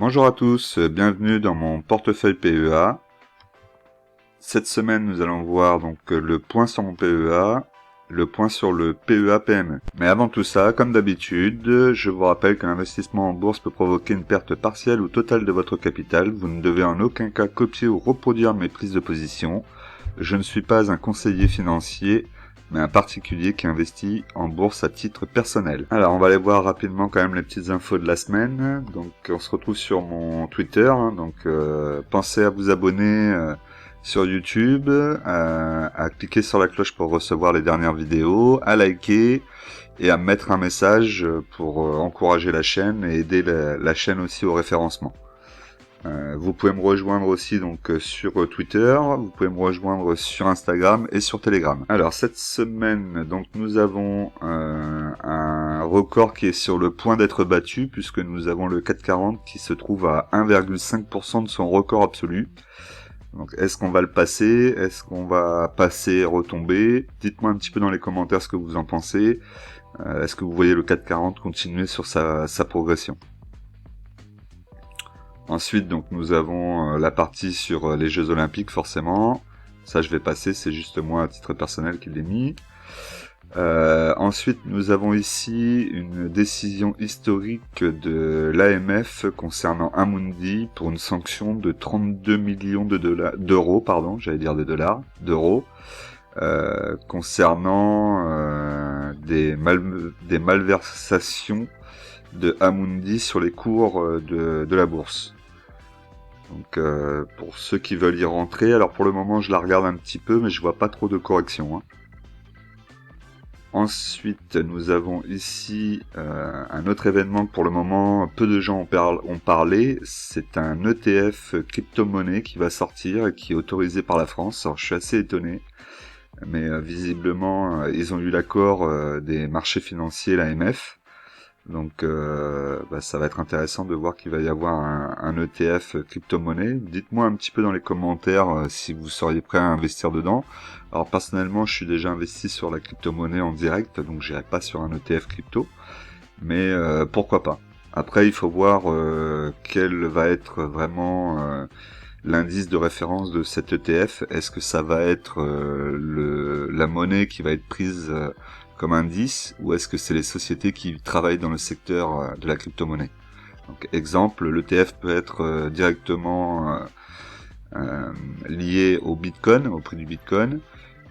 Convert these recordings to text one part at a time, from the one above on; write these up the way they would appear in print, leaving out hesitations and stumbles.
Bonjour à tous, bienvenue dans mon portefeuille PEA. Cette semaine, nous allons voir donc le point sur mon PEA, le point sur le PEA PME. Mais avant tout ça, comme d'habitude, je vous rappelle qu'un investissement en bourse peut provoquer une perte partielle ou totale de votre capital. Vous ne devez en aucun cas copier ou reproduire mes prises de position. Je ne suis pas un conseiller financier, mais un particulier qui investit en bourse à titre personnel. Alors, on va aller voir rapidement quand même les petites infos de la semaine. Donc, on se retrouve sur mon Twitter. Pensez à vous abonner sur YouTube, à cliquer sur la cloche pour recevoir les dernières vidéos, à liker et à mettre un message pour encourager la chaîne et aider la chaîne aussi au référencement. Vous pouvez me rejoindre aussi donc sur Twitter, vous pouvez me rejoindre sur Instagram et sur Telegram. Alors cette semaine, donc nous avons un record qui est sur le point d'être battu puisque nous avons le CAC 40 qui se trouve à 1,5% de son record absolu. Donc est-ce qu'on va le passer? Est-ce qu'on va passer et retomber? Dites-moi un petit peu dans les commentaires ce que vous en pensez. Est-ce que vous voyez le CAC 40 continuer sur sa progression? Ensuite, donc, nous avons la partie sur les Jeux Olympiques, forcément. Ça, je vais passer, c'est juste moi, à titre personnel, qui l'ai mis. Ensuite, nous avons ici une décision historique de l'AMF concernant Amundi pour une sanction de 32 millions d'euros, concernant des malversations de Amundi sur les cours de la bourse. Donc pour ceux qui veulent y rentrer, alors pour le moment je la regarde un petit peu mais je vois pas trop de corrections. Ensuite nous avons ici un autre événement que pour le moment peu de gens ont parlé, c'est un ETF crypto-monnaie qui va sortir et qui est autorisé par la France. Alors je suis assez étonné, mais visiblement ils ont eu l'accord des marchés financiers, l'AMF. Donc ça va être intéressant de voir qu'il va y avoir un ETF crypto-monnaie. Dites-moi un petit peu dans les commentaires si vous seriez prêt à investir dedans. Alors personnellement, je suis déjà investi sur la crypto-monnaie en direct, donc j'irai pas sur un ETF crypto. Mais pourquoi pas. Après, il faut voir quel va être vraiment l'indice de référence de cet ETF. Est-ce que ça va être la monnaie qui va être prise comme indice, ou est-ce que c'est les sociétés qui travaillent dans le secteur de la crypto-monnaie? Donc, exemple, l'ETF peut être directement lié au Bitcoin, au prix du Bitcoin,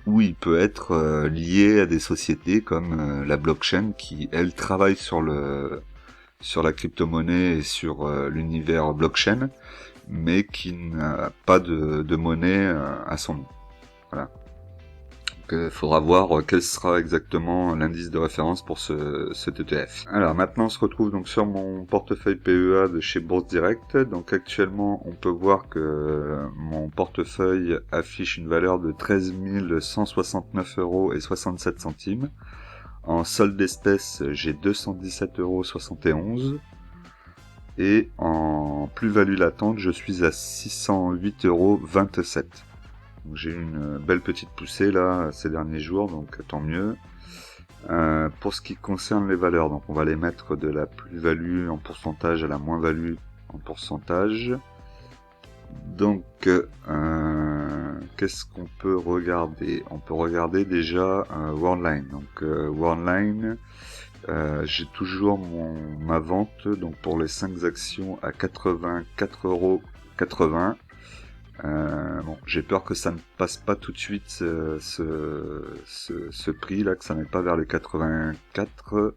ou il peut être lié à des sociétés comme la blockchain qui, elle, travaille sur la crypto-monnaie et sur l'univers blockchain, mais qui n'a pas de monnaie à son nom. Voilà. Il faudra voir quel sera exactement l'indice de référence pour cet ETF. Alors maintenant on se retrouve donc sur mon portefeuille PEA de chez Bourse Direct. Donc actuellement on peut voir que mon portefeuille affiche une valeur de 13 169,67 €. En solde d'espèces j'ai 217,71 €. Et en plus-value latente je suis à 608,27 €. J'ai eu une belle petite poussée là ces derniers jours, donc tant mieux. Pour ce qui concerne les valeurs, donc on va les mettre de la plus-value en pourcentage à la moins-value en pourcentage. Donc qu'est-ce qu'on peut regarder? On peut regarder déjà Worldline. Donc Worldline, j'ai toujours ma vente donc pour les 5 actions à 84,80 €. J'ai peur que ça ne passe pas tout de suite ce prix là, que ça n'aille pas vers les 84.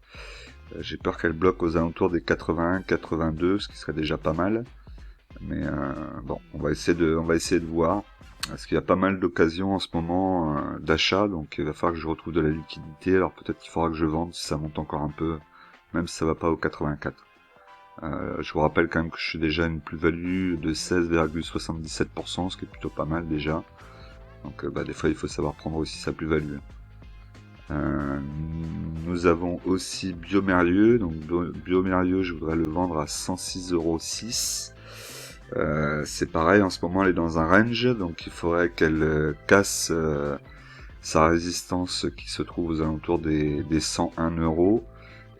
J'ai peur qu'elle bloque aux alentours des 81, 82, ce qui serait déjà pas mal. Mais on va essayer de voir. Parce qu'il y a pas mal d'occasions en ce moment d'achat, donc il va falloir que je retrouve de la liquidité. Alors peut-être qu'il faudra que je vende si ça monte encore un peu, même si ça va pas au 84. Je vous rappelle quand même que je suis déjà une plus-value de 16,77%, ce qui est plutôt pas mal déjà. Donc des fois il faut savoir prendre aussi sa plus-value. Nous avons aussi Biomérieux. Donc Biomérieux, je voudrais le vendre à 106,06 €. C'est pareil, en ce moment elle est dans un range, donc il faudrait qu'elle casse sa résistance qui se trouve aux alentours des 101 €.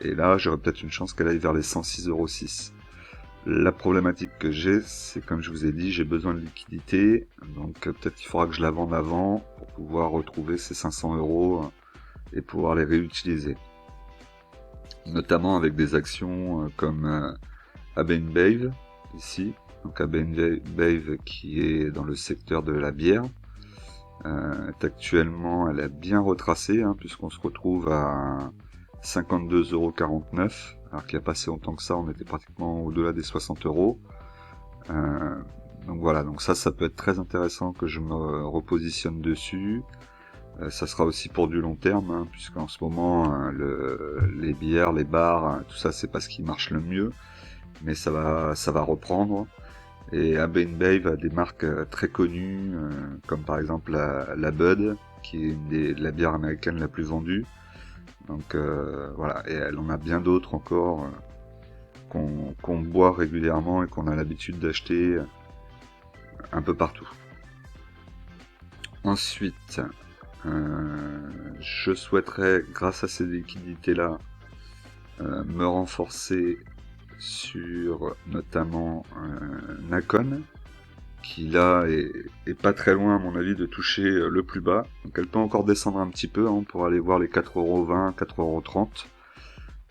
Et là, j'aurais peut-être une chance qu'elle aille vers les 106,06 €. La problématique que j'ai, c'est comme je vous ai dit, j'ai besoin de liquidité, donc peut-être qu'il faudra que je la vende avant pour pouvoir retrouver ces 500 € et pouvoir les réutiliser. Notamment avec des actions comme AB InBev, ici, donc AB InBev qui est dans le secteur de la bière. Actuellement, elle a bien retracé, puisqu'on se retrouve à 52,49 €, alors qu'il n'y a pas si longtemps que ça, on était pratiquement au-delà des 60 €. Donc voilà, donc ça peut être très intéressant que je me repositionne dessus. Ça sera aussi pour du long terme, puisqu'en ce moment, les bières, les bars, tout ça, c'est pas ce qui marche le mieux, mais ça va reprendre. Et AB InBev a des marques très connues, comme par exemple la Bud, qui est la bière américaine la plus vendue. Donc voilà, et elle en a bien d'autres encore qu'on boit régulièrement et qu'on a l'habitude d'acheter un peu partout. Ensuite, je souhaiterais, grâce à ces liquidités-là, me renforcer sur notamment Nacon, qui là est pas très loin à mon avis de toucher le plus bas. Donc elle peut encore descendre un petit peu pour aller voir les 4,20 €, 4,30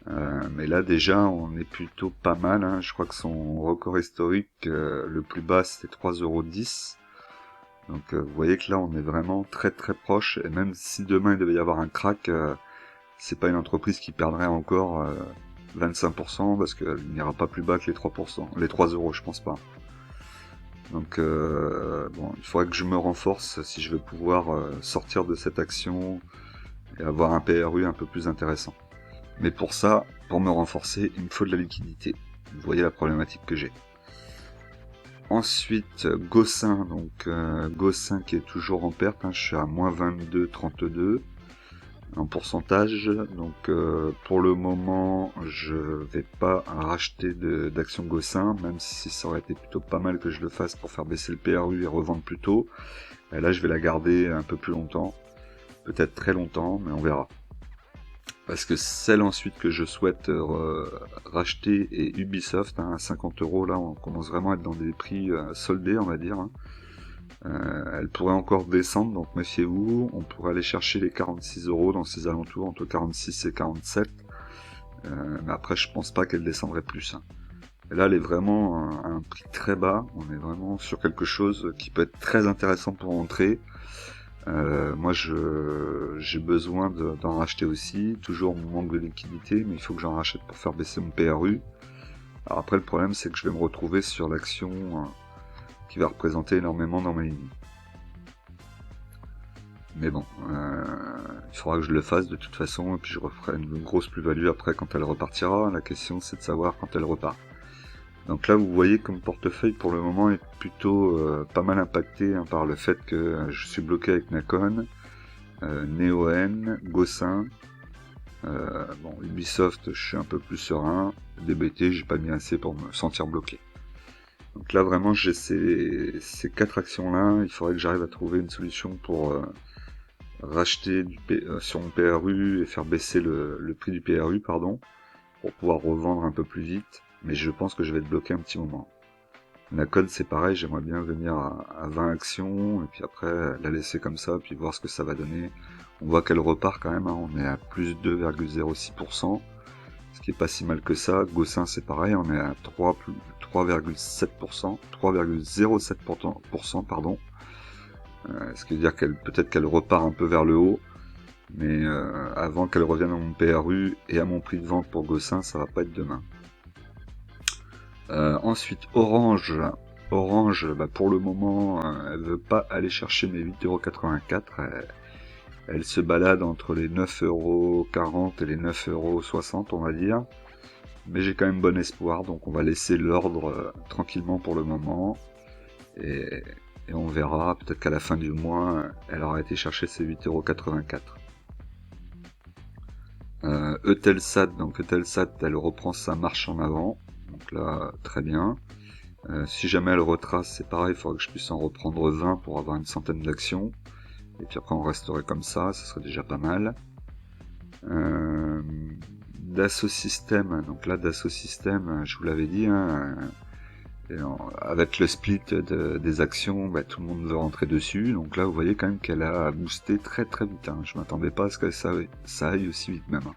€. Mais là déjà on est plutôt pas mal. Je crois que son record historique, le plus bas c'était 3,10 €. Donc vous voyez que là on est vraiment très très proche. Et même si demain il devait y avoir un crack, c'est pas une entreprise qui perdrait encore 25% parce qu'elle n'ira pas plus bas que les 3%, les 3 € je pense pas. Donc bon, il faudrait que je me renforce si je veux pouvoir sortir de cette action et avoir un PRU un peu plus intéressant. Mais pour ça, pour me renforcer, il me faut de la liquidité. Vous voyez la problématique que j'ai. Ensuite, Gossin, donc Gossin qui est toujours en perte, je suis à moins 22,32 en pourcentage, donc pour le moment je vais pas racheter d'actions Gossin, même si ça aurait été plutôt pas mal que je le fasse pour faire baisser le PRU et revendre plus tôt. Et là je vais la garder un peu plus longtemps, peut-être très longtemps, mais on verra. Parce que celle ensuite que je souhaite racheter est Ubisoft, à 50 €, là on commence vraiment à être dans des prix soldés on va dire. Elle pourrait encore descendre, donc méfiez-vous. On pourrait aller chercher les 46 € dans ces alentours, entre 46 et 47. Mais après, je pense pas qu'elle descendrait plus. Et là, elle est vraiment à un prix très bas. On est vraiment sur quelque chose qui peut être très intéressant pour entrer. Moi, j'ai besoin d'en racheter aussi. Toujours mon manque de liquidité, mais il faut que j'en rachète pour faire baisser mon PRU. Alors après, le problème, c'est que je vais me retrouver sur l'action qui va représenter énormément dans ma ligne. Mais bon, il faudra que je le fasse de toute façon, et puis je referai une grosse plus-value après quand elle repartira. La question c'est de savoir quand elle repart. Donc là vous voyez que mon portefeuille pour le moment est plutôt pas mal impacté par le fait que je suis bloqué avec Nacon, Neoen, Gossin, bon Ubisoft je suis un peu plus serein, DBT j'ai pas mis assez pour me sentir bloqué. Donc là vraiment j'ai ces 4 actions là, il faudrait que j'arrive à trouver une solution pour racheter sur mon PRU et faire baisser le prix du PRU pour pouvoir revendre un peu plus vite, mais je pense que je vais être bloqué un petit moment. Nacon c'est pareil, j'aimerais bien venir à 20 actions et puis après la laisser comme ça puis voir ce que ça va donner. On voit qu'elle repart quand même, on est à plus 2,06%, ce qui est pas si mal que ça. Gossin c'est pareil, on est à 3,07%, 3,07% pardon. Ce qui veut dire peut-être qu'elle repart un peu vers le haut, mais avant qu'elle revienne à mon PRU et à mon prix de vente pour Gossin, ça va pas être demain. Ensuite Orange, pour le moment, elle veut pas aller chercher mes 8,84 €. Elle se balade entre les 9,40 € et les 9,60 € on va dire. Mais j'ai quand même bon espoir, donc on va laisser l'ordre tranquillement pour le moment. Et on verra, peut-être qu'à la fin du mois, elle aura été chercher ses 8,84 €. Eutelsat, donc Eutelsat, elle reprend sa marche en avant. Donc là, très bien. Si jamais elle retrace, c'est pareil, il faudra que je puisse en reprendre 20 pour avoir une centaine d'actions. Et puis après, on resterait comme ça serait déjà pas mal. Dassault Systèmes, donc là Dassault Systèmes, je vous l'avais dit, hein, avec le split des actions, bah, tout le monde veut rentrer dessus, donc là vous voyez quand même qu'elle a boosté très très vite, hein. Je m'attendais pas à ce que ça aille aussi vite même, hein.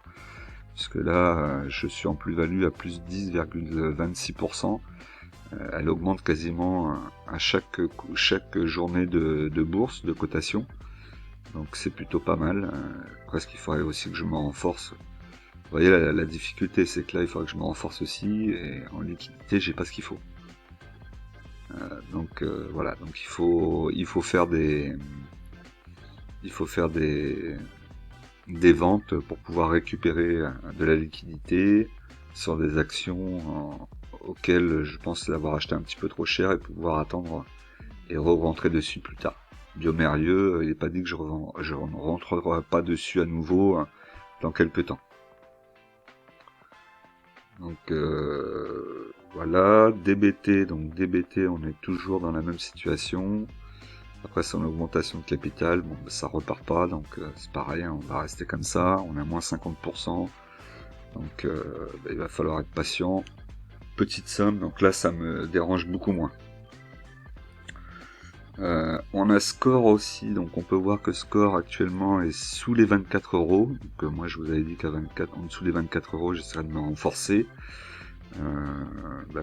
Puisque là je suis en plus-value à plus 10,26%, elle augmente quasiment à chaque journée de bourse, de cotation, donc c'est plutôt pas mal. Presque il faudrait aussi que je me renforce. Vous voyez la difficulté, c'est que là il faudrait que je me renforce aussi, et en liquidité j'ai pas ce qu'il faut. Donc voilà, donc il faut faire des ventes pour pouvoir récupérer de la liquidité sur des actions auxquelles je pense l'avoir acheté un petit peu trop cher et pouvoir attendre et re-rentrer dessus plus tard. Dieu merveilleux, il n'est pas dit que je ne rentrerai pas dessus à nouveau dans quelques temps. Donc voilà, DBT, donc DBT on est toujours dans la même situation. Après son augmentation de capital, bon ça repart pas, donc c'est pareil, hein, on va rester comme ça, on est à moins 50%, donc il va falloir être patient. Petite somme, donc là ça me dérange beaucoup moins. On a Score aussi, donc on peut voir que Score actuellement est sous les 24 €, donc moi je vous avais dit qu'à en dessous des 24 € j'essaierai de me renforcer.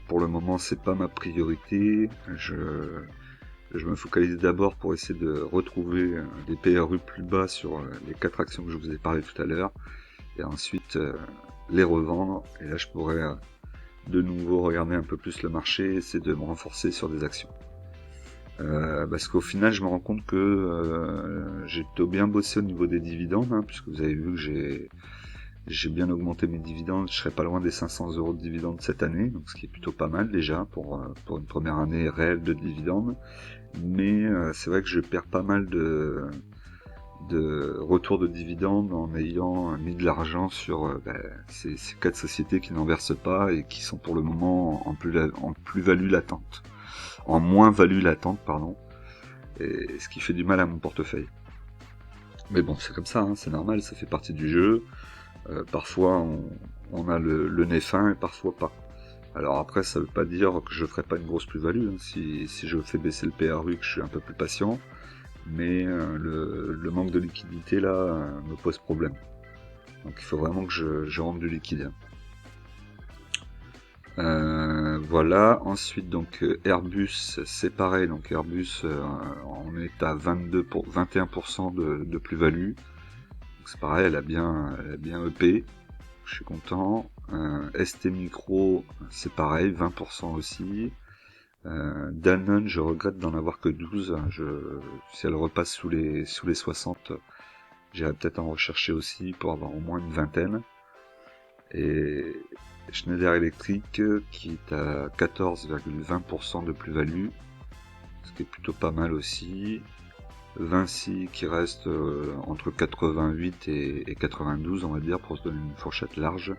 Pour le moment c'est pas ma priorité, je me focalise d'abord pour essayer de retrouver des PRU plus bas sur les 4 actions que je vous ai parlé tout à l'heure, et ensuite les revendre, et là je pourrais de nouveau regarder un peu plus le marché, essayer de me renforcer sur des actions. Parce qu'au final je me rends compte que j'ai plutôt bien bossé au niveau des dividendes, hein, puisque vous avez vu que j'ai bien augmenté mes dividendes, je serai pas loin des 500 € de dividendes cette année, donc ce qui est plutôt pas mal déjà pour une première année réelle de dividendes. Mais c'est vrai que je perds pas mal de retours de dividendes en ayant mis de l'argent sur ces 4 sociétés qui n'en versent pas et qui sont pour le moment en plus-value latente. En moins-value latente, pardon. Et ce qui fait du mal à mon portefeuille. Mais bon, c'est comme ça, hein, c'est normal, ça fait partie du jeu. Parfois on a le nez fin et parfois pas. Alors après ça veut pas dire que je ferai pas une grosse plus-value, hein, si je fais baisser le PRU, que je suis un peu plus patient, mais le manque de liquidité là me pose problème. Donc il faut vraiment que je rentre du liquide. Voilà, ensuite donc Airbus c'est pareil, donc Airbus on est à 21% de plus-value. C'est pareil, elle a bien EP, je suis content. ST Micro, c'est pareil, 20% aussi. Danone, je regrette d'en avoir que 12. Si elle repasse sous les 60, j'irai peut-être en rechercher aussi pour avoir au moins une vingtaine. Et Schneider Electric qui est à 14,20% de plus-value, ce qui est plutôt pas mal aussi. Vinci qui reste entre 88 et 92, on va dire, pour se donner une fourchette large.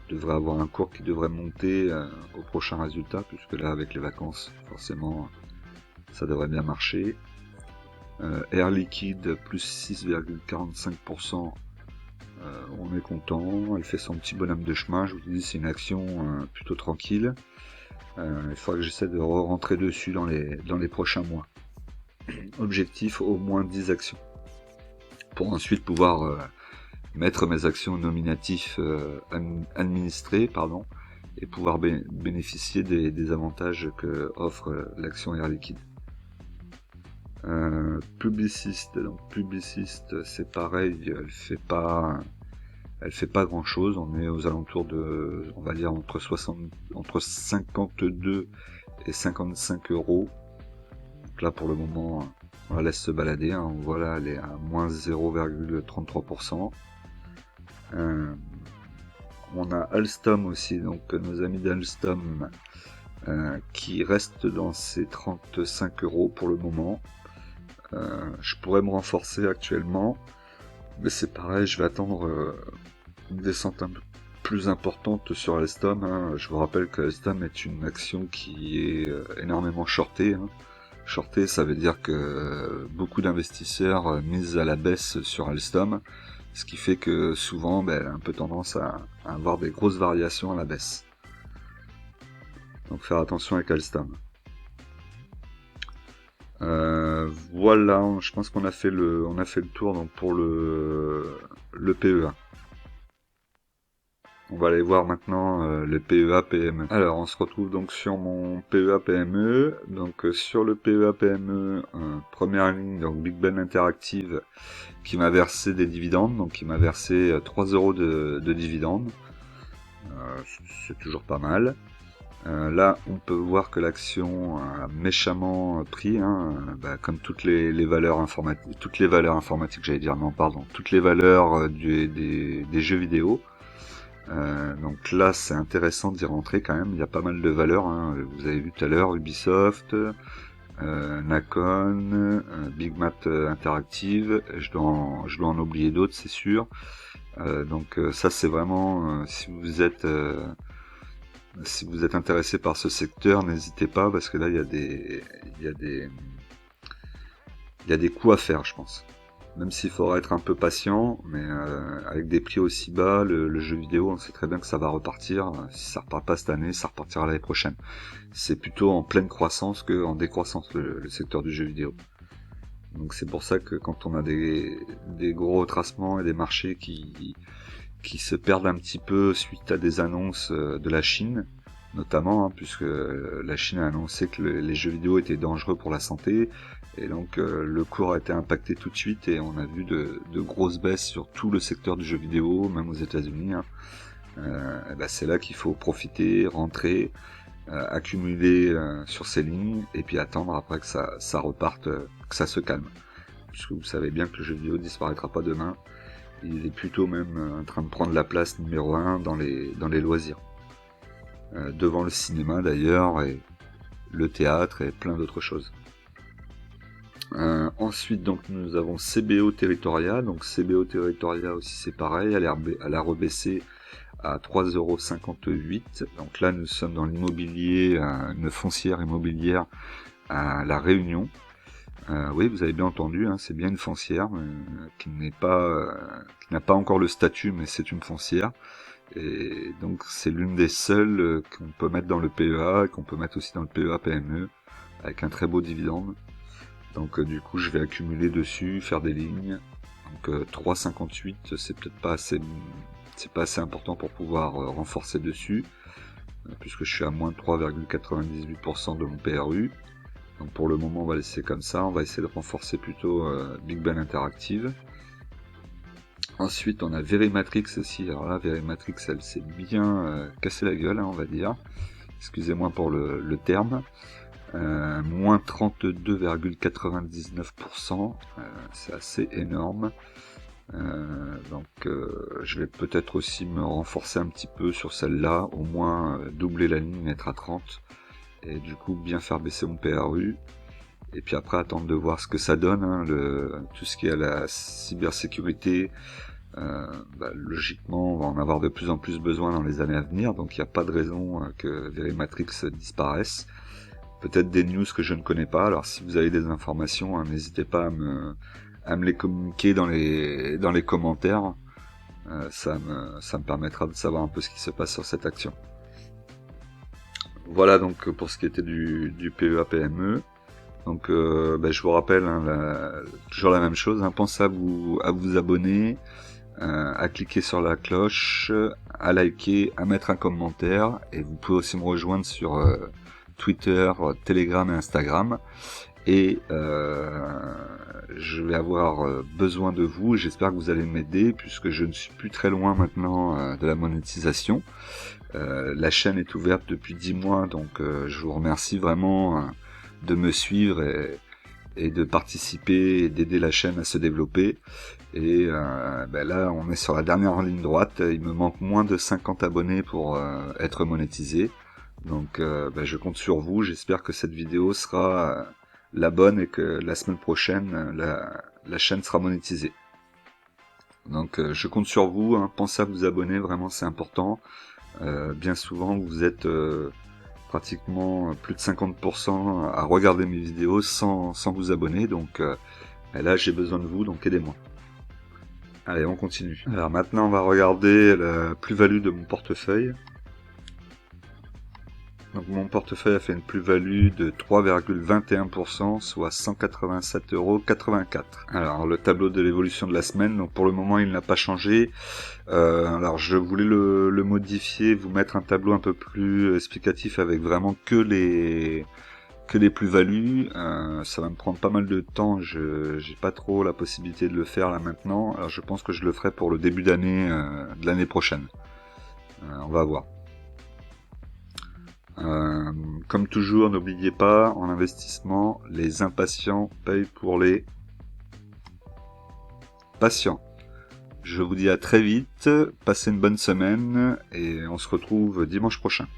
Devrait avoir un cours qui devrait monter au prochain résultat, puisque là avec les vacances forcément ça devrait bien marcher. Air Liquide plus 6,45%, on est content, elle fait son petit bonhomme de chemin, je vous dis c'est une action plutôt tranquille. Il faudra que j'essaie de rentrer dessus dans les prochains mois. Objectif au moins 10 actions, pour ensuite pouvoir mettre mes actions nominatifs administrées, et pouvoir bénéficier des avantages que offre l'action Air Liquide. Publiciste, donc Publiciste c'est pareil, elle fait pas grand chose, on est aux alentours de, on va dire entre 52 et 55 €. Donc là pour le moment on la laisse se balader, hein. Voilà, elle est à moins 0,33%. On a Alstom aussi, donc nos amis d'Alstom qui restent dans ces 35 € pour le moment. Je pourrais me renforcer actuellement, mais c'est pareil, je vais attendre une descente un peu plus importante sur Alstom, hein. Je vous rappelle que Alstom est une action qui est énormément shortée, hein. Shorté, ça veut dire que beaucoup d'investisseurs misent à la baisse sur Alstom, ce qui fait que souvent elle a un peu tendance à avoir des grosses variations à la baisse. Donc faire attention avec Alstom. Voilà, je pense qu'on a fait le tour donc pour le PEA. On va aller voir maintenant le PEA PME. Alors on se retrouve donc sur mon PEA PME. Donc sur le PEA PME, première ligne, donc Big Ben Interactive qui m'a versé des dividendes, donc qui m'a versé 3 € de dividendes. C'est toujours pas mal. Là, on peut voir que l'action a méchamment pris, comme toutes les valeurs informatiques, j'allais dire, non, pardon, toutes les valeurs des jeux vidéo. Donc là, c'est intéressant d'y rentrer quand même. Il y a pas mal de valeurs. Vous avez vu tout à l'heure Ubisoft, Nacon, Big Mat Interactive. Je dois en oublier d'autres, c'est sûr. Donc ça, c'est vraiment si vous êtes intéressé par ce secteur, n'hésitez pas parce que là, il y a des coups à faire, je pense. Même s'il faudra être un peu patient, mais avec des prix aussi bas, le jeu vidéo, on sait très bien que ça va repartir. Si ça repart pas cette année, ça repartira l'année prochaine. C'est plutôt en pleine croissance qu'en décroissance, le secteur du jeu vidéo. Donc c'est pour ça que quand on a des gros retracements et des marchés qui se perdent un petit peu suite à des annonces de la Chine, notamment, puisque la Chine a annoncé que les jeux vidéo étaient dangereux pour la santé, et donc le cours a été impacté tout de suite, et on a vu de grosses baisses sur tout le secteur du jeu vidéo, même aux États-Unis. C'est là qu'il faut profiter, rentrer, accumuler sur ces lignes, et puis attendre après que ça reparte, que ça se calme. Puisque vous savez bien que le jeu vidéo disparaîtra pas demain, il est plutôt même en train de prendre la place numéro 1 dans les loisirs. Devant le cinéma d'ailleurs, et le théâtre et plein d'autres choses. Ensuite donc nous avons CBO Territoria. Donc CBO Territoria aussi c'est pareil, elle a rebaissé à 3,58 €. Donc là nous sommes dans l'immobilier, une foncière immobilière à La Réunion. Oui, vous avez bien entendu, c'est bien une foncière qui n'a pas encore le statut, mais c'est une foncière. Et donc c'est l'une des seules qu'on peut mettre dans le PEA, et qu'on peut mettre aussi dans le PEA PME, avec un très beau dividende. Donc du coup je vais accumuler dessus, faire des lignes. Donc 3,58, c'est peut-être pas assez important pour pouvoir renforcer dessus, puisque je suis à moins 3,98% de mon PRU. Donc pour le moment on va laisser comme ça, on va essayer de renforcer plutôt Big Ben Interactive. Ensuite on a Verimatrix aussi, alors là Verimatrix elle s'est bien cassé la gueule, on va dire, excusez-moi pour le terme, moins 32,99%, c'est assez énorme. Donc je vais peut-être aussi me renforcer un petit peu sur celle-là, au moins doubler la ligne, être à 30, et du coup bien faire baisser mon PRU. Et puis après attendre de voir ce que ça donne, tout ce qui est à la cybersécurité. Logiquement on va en avoir de plus en plus besoin dans les années à venir, donc il n'y a pas de raison que Verimatrix disparaisse. Peut-être des news que je ne connais pas, alors si vous avez des informations, n'hésitez pas à me les communiquer dans les commentaires, ça me permettra de savoir un peu ce qui se passe sur cette action. Voilà donc pour ce qui était du PEA PME. Donc je vous rappelle, toujours la même chose, pensez à vous abonner, à cliquer sur la cloche, à liker, à mettre un commentaire, et vous pouvez aussi me rejoindre sur Twitter, Telegram et Instagram. Et je vais avoir besoin de vous, j'espère que vous allez m'aider, puisque je ne suis plus très loin maintenant de la monétisation. La chaîne est ouverte depuis 10 mois, donc je vous remercie vraiment de me suivre et de participer et d'aider la chaîne à se développer. Et là on est sur la dernière ligne droite, il me manque moins de 50 abonnés pour être monétisé. Donc je compte sur vous, j'espère que cette vidéo sera la bonne et que la semaine prochaine la chaîne sera monétisée. Donc je compte sur vous, pensez à vous abonner, vraiment c'est important. Bien souvent vous êtes pratiquement plus de 50% à regarder mes vidéos sans vous abonner, donc là j'ai besoin de vous, donc aidez-moi. Allez, on continue. Alors maintenant, on va regarder la plus-value de mon portefeuille. Donc mon portefeuille a fait une plus-value de 3,21%, soit 187,84 €. Alors le tableau de l'évolution de la semaine, donc pour le moment il n'a pas changé. Alors je voulais le modifier, vous mettre un tableau un peu plus explicatif avec vraiment que les plus-values. Ça va me prendre pas mal de temps, j'ai pas trop la possibilité de le faire là maintenant. Alors je pense que je le ferai pour le début d'année de l'année prochaine. On va voir. Comme toujours, n'oubliez pas, en investissement, les impatients payent pour les patients. Je vous dis à très vite, passez une bonne semaine et on se retrouve dimanche prochain.